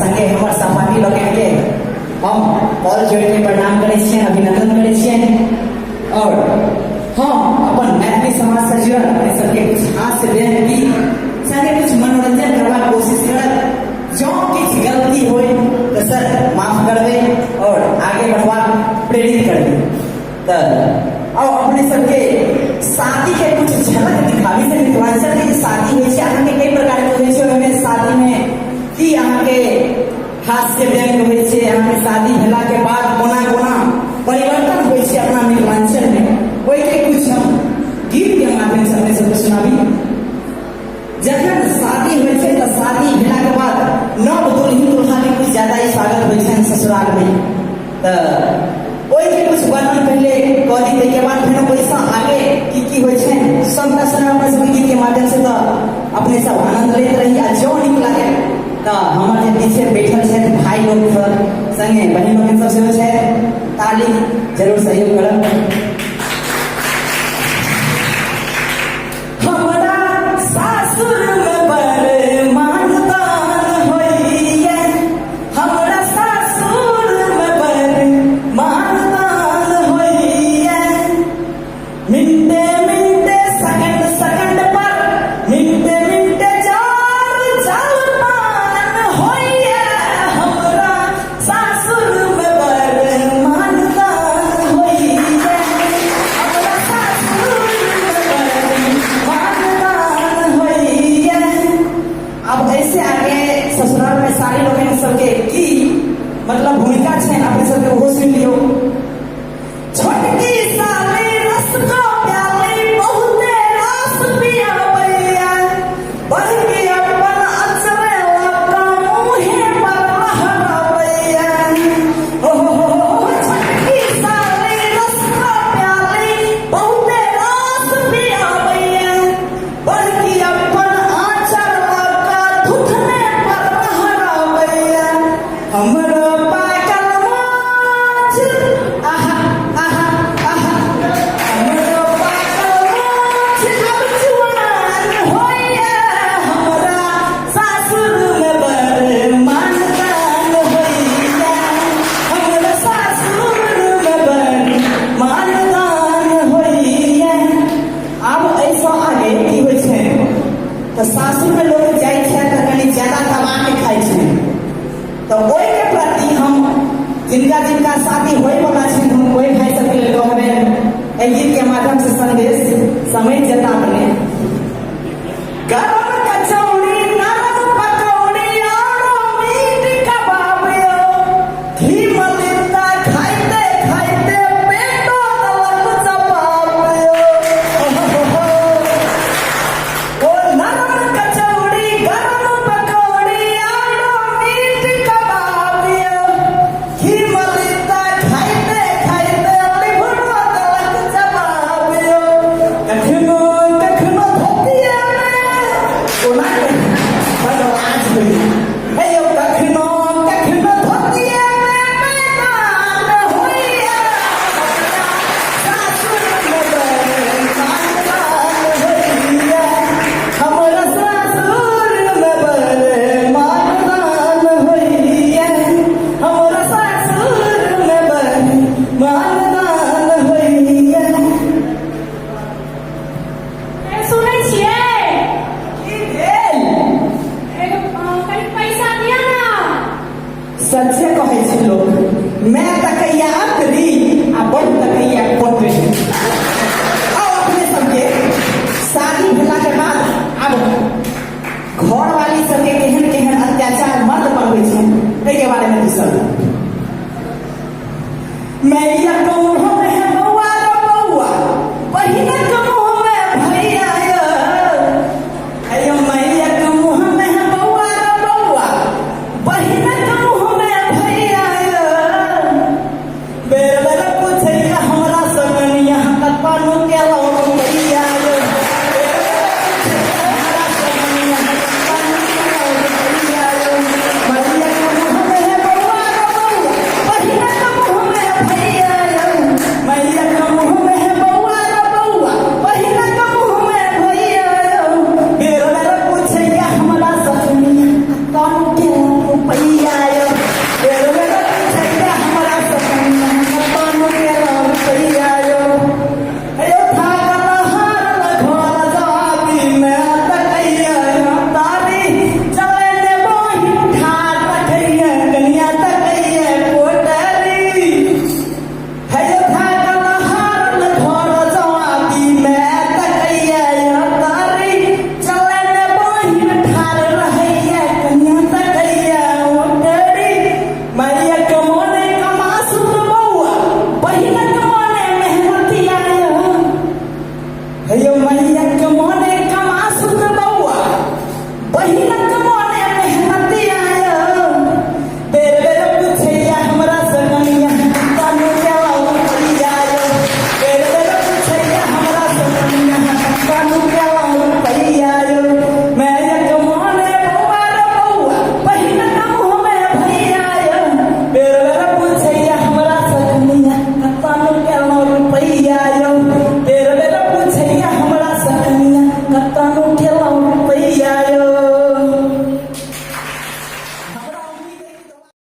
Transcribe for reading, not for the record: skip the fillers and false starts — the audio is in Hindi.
संगे हमर सहपाठी लोग के हम कॉल जोड़ के प्रणाम करे छियन, अभिनंदन करे छियन। और हम अपन मैथिली समाज से जुड़ल अपने सबके कुछ हास्य व्यंग गीत संगे कुछ मनोरंजन करवा कोशिश करब। जो किछ गलती होए तो सर माफ कर दे और आगे बढ़वा प्रेरित कर दे। तो और अपने सबके शादी के कुछ झलक दिखावी से मिथिलांचल के शादी होय छै, अहाँ के कई प्रकार के होय छै। ओमे शादी में की अहाँ के हास्य व्यंग होय छै, अहाँ के शादी भेला के बाद कोना कोना परिवर्तन होय छै अपना मिथिलांचल में, ओय के कुछ हम गीत के माध्यम से अपने सबके सुनाबी। जखन शादी होय छै तो शादी भेला के बाद नव दुल्हन दुल्हा के कुछ ज्यादा ही स्वागत होय छै ससुराल में। तो ओय के कुछ वर्णन पहले कह दी, तै के बाद फिर पैसा आगे की होय छै सबका सुना अपने सब गीत के माध्यम से। तो अपने सब आनंद लेत रही। आ जो नीक लागे तो हमर जे पीछे बैठल छै भाई लोग सब संगे बहन लोग सब सेहो छै, ताली जरूर सहयोग करब। मतलब भूमिका छै अपने सबके वो सुन लियो। छोटकी साली रस को प्याली बहुते रस पिया बैया, बढ़ के अपन अचरे लगा मुहे पर लहरावैया। छोटकी साली रस को प्याली बहुते रस पिया बैया, बढ़ के अपन आचर लगा धुथने पर लहरावैया। हमरा तो सासुर में लोग जाए तो कहीं ज्यादा दबा के खाए छै। तो ओहि के प्रति हम जिनका जिनका शादी होए वाला छै हम कोई भाई सब के कहबे एहि गीत के माध्यम से संदेश समझ जता अपने। गरम कचौड़ी नरम पकौड़ी और मीट कबाब घी मलिता खाइते खाइते पेटो तलक चपाब। ओ नरम कचौड़ी गरम पकौड़ी और मीट कबाब घी मलिता खाइते खाइते लिभरो तलक चपाब। कखनो कखनो धोतिया सच्चे कहे छै लोग, मैं तकैया अतरी आ बड़ तकैया